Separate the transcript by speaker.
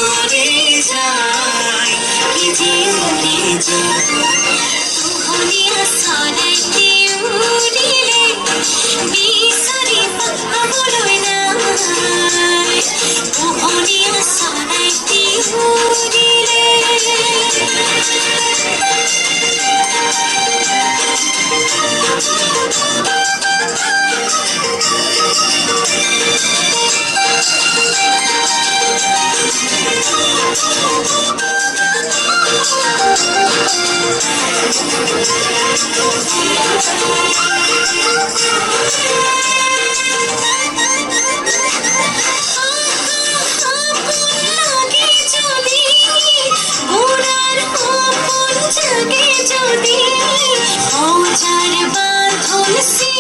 Speaker 1: করে যায় কি যে উড়ে যায় তোহনিয়া সরাইতে উড়িলে বিসরি পাবলই না তোহনিয়া সরাইতে উড়িলে Let's see.